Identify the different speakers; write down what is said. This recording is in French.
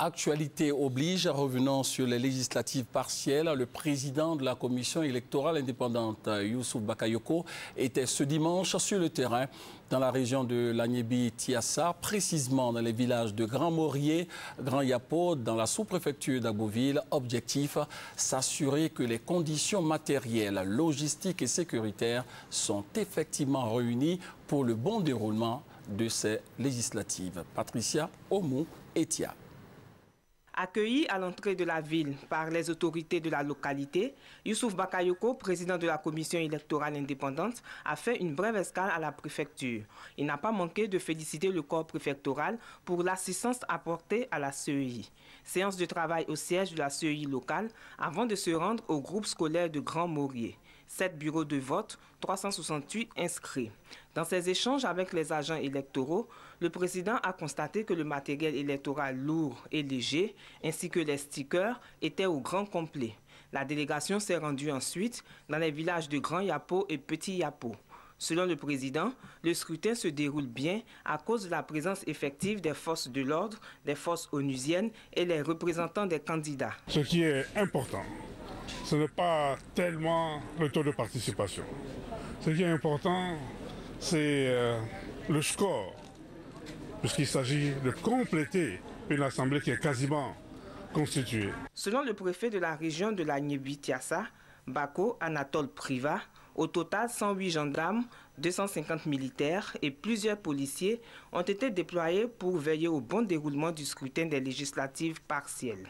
Speaker 1: Actualité oblige, revenons sur les législatives partielles. Le président de la commission électorale indépendante, Youssouf Bakayoko, était ce dimanche sur le terrain dans la région de l'Agnébi-Tiassa, précisément dans les villages de Grand Morier, Grand Yapo, dans la sous-préfecture d'Agboville. Objectif, s'assurer que les conditions matérielles, logistiques et sécuritaires sont effectivement réunies pour le bon déroulement de ces législatives. Patricia Oumou-Etia.
Speaker 2: Accueilli à l'entrée de la ville par les autorités de la localité, Youssouf Bakayoko, président de la commission électorale indépendante, a fait une brève escale à la préfecture. Il n'a pas manqué de féliciter le corps préfectoral pour l'assistance apportée à la CEI. Séance de travail au siège de la CEI locale avant de se rendre au groupe scolaire de Grand Morier. 7 bureaux de vote, 368 inscrits. Dans ses échanges avec les agents électoraux, le président a constaté que le matériel électoral lourd et léger, ainsi que les stickers, étaient au grand complet. La délégation s'est rendue ensuite dans les villages de Grand Yapo et Petit Yapo. Selon le président, le scrutin se déroule bien à cause de la présence effective des forces de l'ordre, des forces onusiennes et les représentants des candidats.
Speaker 3: Ce qui est important, ce n'est pas tellement le taux de participation. Ce qui est important, c'est le score, puisqu'il s'agit de compléter une assemblée qui est quasiment constituée.
Speaker 2: Selon le préfet de la région de l'Agnébi-Tiassa, Bako Anatole Priva, au total 108 gendarmes, 250 militaires et plusieurs policiers ont été déployés pour veiller au bon déroulement du scrutin des législatives partielles.